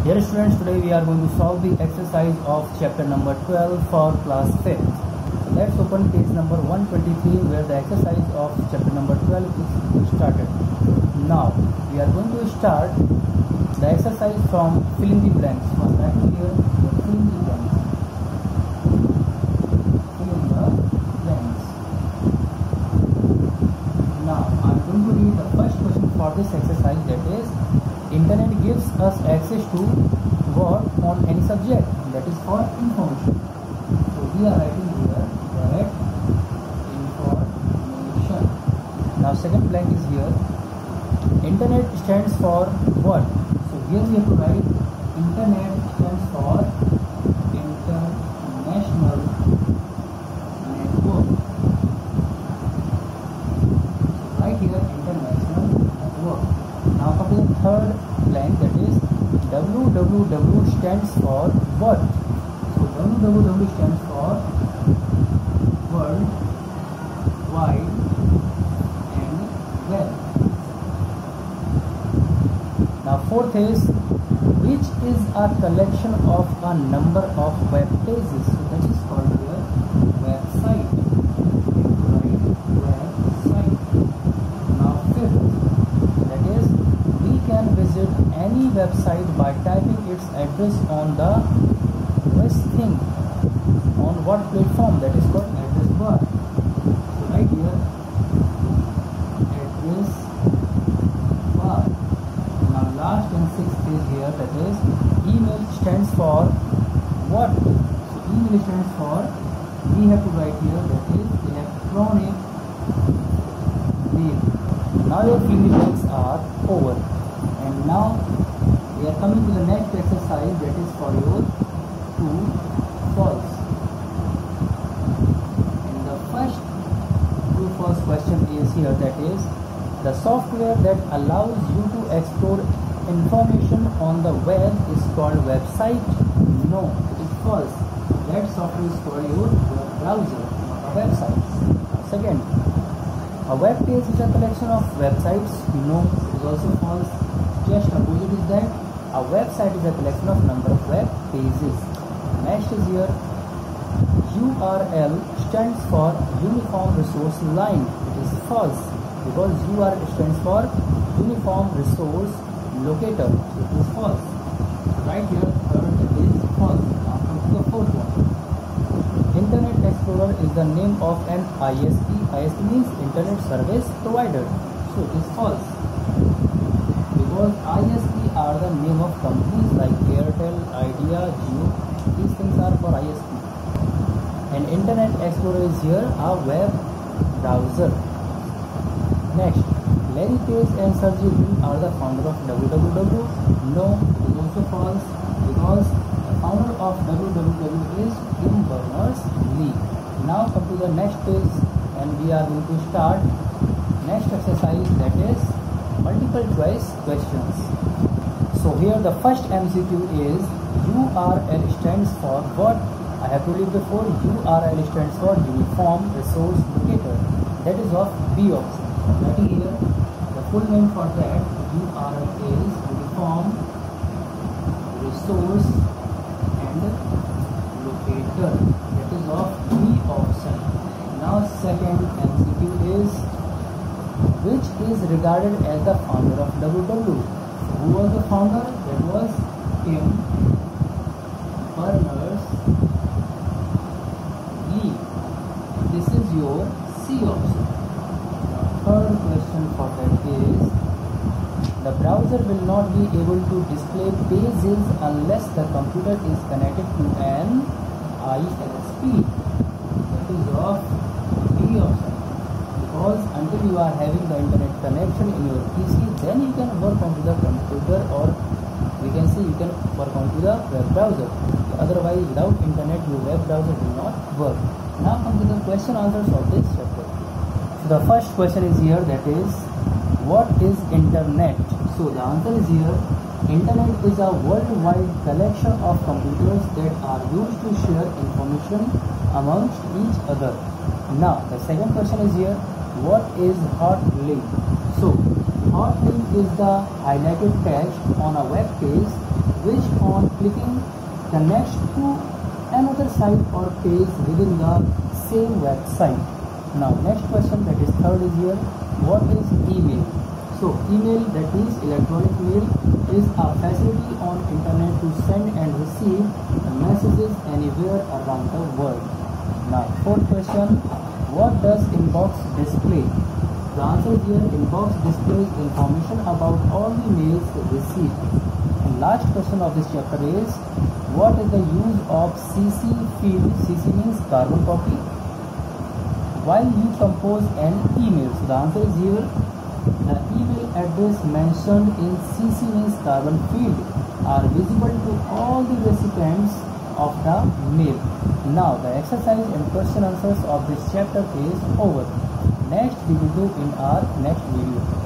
Dear students, today we are going to solve the exercise of chapter number 12 for class 5th. So let's open page number 123 where the exercise of chapter number 12 is started. Now we are going to start the exercise from filling the blanks. So right here, filling the blanks. Filling the blanks. Now I am going to read the first question for this exercise, that is, Internet gives us access to what on any subject, that is for information. So we are writing here that information. Now second blank is here. Internet stands for what? So here we have to write Internet stands for International Network. So right here International Network. Now come to the third blank, that is www stands for what? So www stands for World Wide and Web. Now fourth is, which is a collection of a number of web pages. So that is called here website. Right, website. Now fifth, that is, we can visit any website by typing its address on the first thing. On what platform? That is called address bar. So right here, address bar. Now last and sixth is here, that is, email stands for what? So email stands for, we have to write here, that is electronic mail. Now your filling blanks are over. And now we are coming to the next exercise, that is for your true false. And the first true false question is here, that is, the software that allows you to explore information on the web is called website. No, it is false. That software is called your web browser, not a website. Second, a web page is a collection of websites. No, it is also false. Just opposite is that a website is a collection of number of web pages. Next is here, URL stands for Uniform Resource Line. It is false because URL stands for Uniform Resource Locator. It is false. Right here, third is false. Now come to the fourth one. Internet Explorer is the name of an ISP. ISP means Internet Service Provider. So it is false. Because ISP are the name of companies like Airtel, Idea, Jio. These things are for ISP. And Internet Explorer is here a web browser. Next, Larry Page and Sergey Brin are the founder of www. No, it is also false because the founder of www is Tim Berners-Lee. Now come to the next page and we are going to start next exercise, that is multiple choice questions. So here the first MCQ is URL stands for what? I have told you before, URL stands for Uniform Resource Locator. That is of B option. Writing here, the full name for that URL is Uniform Resource and Locator. That is of B option. Now second MCQ is, which is regarded as the founder of www. Who was the founder? That was Tim Berners-Lee. This is your C option. Third question for that is, the browser will not be able to display pages unless the computer is connected to an ISP. That is of B option. Because until you are having the internet connection in your PC, then you can work onto the computer, or we can say you can work onto the web browser. Otherwise, without internet, your web browser will not work. Now come to the question answers of this chapter. So the first question is here, that is, what is internet? So the answer is here, internet is a worldwide collection of computers that are used to share information amongst each other. Now the second question is here, what is hot link? So hot link is the highlighted text on a web page which upon clicking connects to another site or page within the same website. Now next question, that is third, is here. What is email? So email, that is electronic mail, is a facility on internet to send and receive messages anywhere around the world. Now fourth question, what does inbox display? The answer is here, inbox displays information about all the mails received. And last question of this chapter is, what is the use of CC field? CC means carbon copy. While you compose an email, so the answer is here, the email address mentioned in CC means carbon field are visible to all the recipients of the mail. Now the exercise and question answers of this chapter is over. Next we will do in our next video.